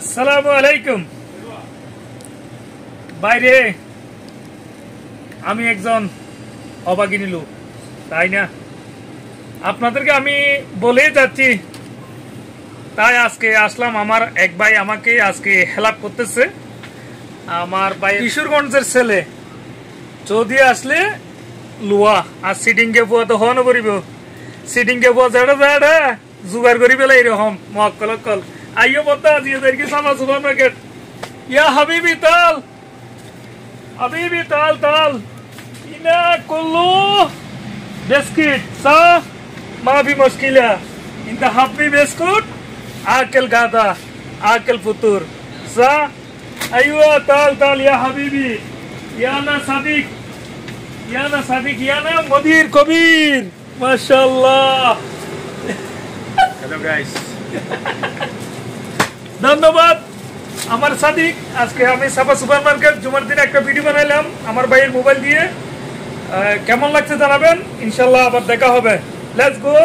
আসসালামু আলাইকুম। বাইরে আমি একজন অবাগিনী লোক, তাই না? আপনাদেরকে আমি বলেই যাচ্ছি, তাই আজকে আসলাম। আমার এক ভাই আমাকে আজকে হেল্প করতেছে। আমার ভাই কিশোরগঞ্জের ছেলে, যদি আসলে লুয়া আর সিটিং কে পুয়া তো হওয়ানো করিব। সিটিং কে পুয়া যাড়া যাড়া জুগার করি পেলে এরকম মক্কল কল আইও বলতে আজিয়ে দেখি সামা সুপার মার্কেট। ইয়া হাবিবি তাল, হাবিবি তাল তাল ইনা কুল্লু বিস্কিট সা মা ভি মুশকিলা ইনতা হাফি বিস্কুট আকেল গাদা আকেল ফুতুর সা আইওয়া তাল তাল ইয়া হাবিবি ইয়া না সাদিক ইয়ানা সাদিক ইয়ানা মদির কবির মাশাআল্লাহ। হ্যালো গাইস, ধন্যবাদ আমার সাদিক। আজকে আমি সাফা সুপার মার্কেট জুমার দিনে একটা ভিডিও বানাইলাম আমার ভাইয়ের মোবাইল দিয়ে। কেমন লাগছে জানাবেন, ইনশাআল্লাহ আবার দেখা হবে। Let's go.